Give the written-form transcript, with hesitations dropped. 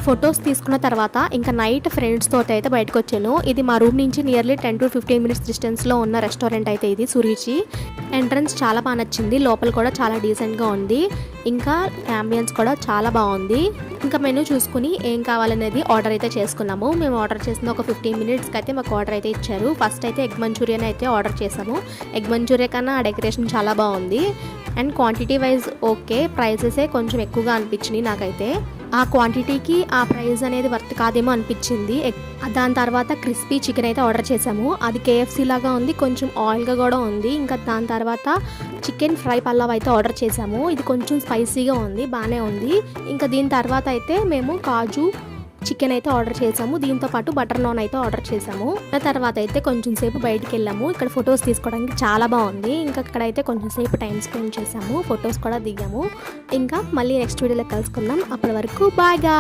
Photos తీసుకున్న తర్వాత ఇంకా నైట్ ఫ్రెండ్స్ తోటి అయితే బయటకు వచ్చాను. ఇది మా రూమ్ నుంచి నియర్లీ 10 to 15 minutes డిస్టెన్స్లో ఉన్న రెస్టారెంట్ అయితే ఇది సురుచి. ఎంట్రన్స్ చాలా బాగా నచ్చింది, లోపల కూడా చాలా డీసెంట్గా ఉంది, ఇంకా అంబియన్స్ కూడా చాలా బాగుంది. ఇంకా మెనూ చూసుకుని ఏం కావాలనేది ఆర్డర్ అయితే చేసుకున్నాము. మేము ఆర్డర్ చేసిన ఒక 15 minutesకి అయితే మాకు ఆర్డర్ అయితే ఇచ్చారు. ఫస్ట్ అయితే ఎగ్ మంచూరియన్ అయితే ఆర్డర్ చేసాము. ఎగ్ మంచూరియా కన్నా ఆ డెకరేషన్ చాలా బాగుంది అండ్ క్వాంటిటీ వైజ్ ఓకే, ప్రైసెసే కొంచెం ఎక్కువగా అనిపించినాయి నాకైతే. ఆ క్వాంటిటీకి ఆ ప్రైస్ అనేది వర్త్ కాదేమో అనిపించింది. దాని తర్వాత క్రిస్పీ చికెన్ అయితే ఆర్డర్ చేసాము. అది KFC లాగా ఉంది, కొంచెం ఆయిల్గా కూడా ఉంది. ఇంకా దాని తర్వాత చికెన్ ఫ్రై పలావ్ అయితే ఆర్డర్ చేసాము. ఇది కొంచెం స్పైసీగా ఉంది, బాగానే ఉంది. ఇంకా దీని తర్వాత అయితే మేము కాజు చికెన్ అయితే ఆర్డర్ చేసాము. దీంతో పాటు బటర్ నాన్ అయితే ఆర్డర్ చేసాము. ఆ తర్వాత అయితే కొంచెం సేపు బయటికి వెళ్ళాము. ఇక్కడ ఫొటోస్ తీసుకోవడానికి చాలా బాగుంది. ఇంకా ఇక్కడైతే కొంచెం సేపు టైం స్పెండ్ చేసాము, ఫొటోస్ కూడా దిగాము. ఇంకా మళ్ళీ నెక్స్ట్ వీడియోలో కలుసుకుందాం. అప్పటి వరకు బాయ్ గా.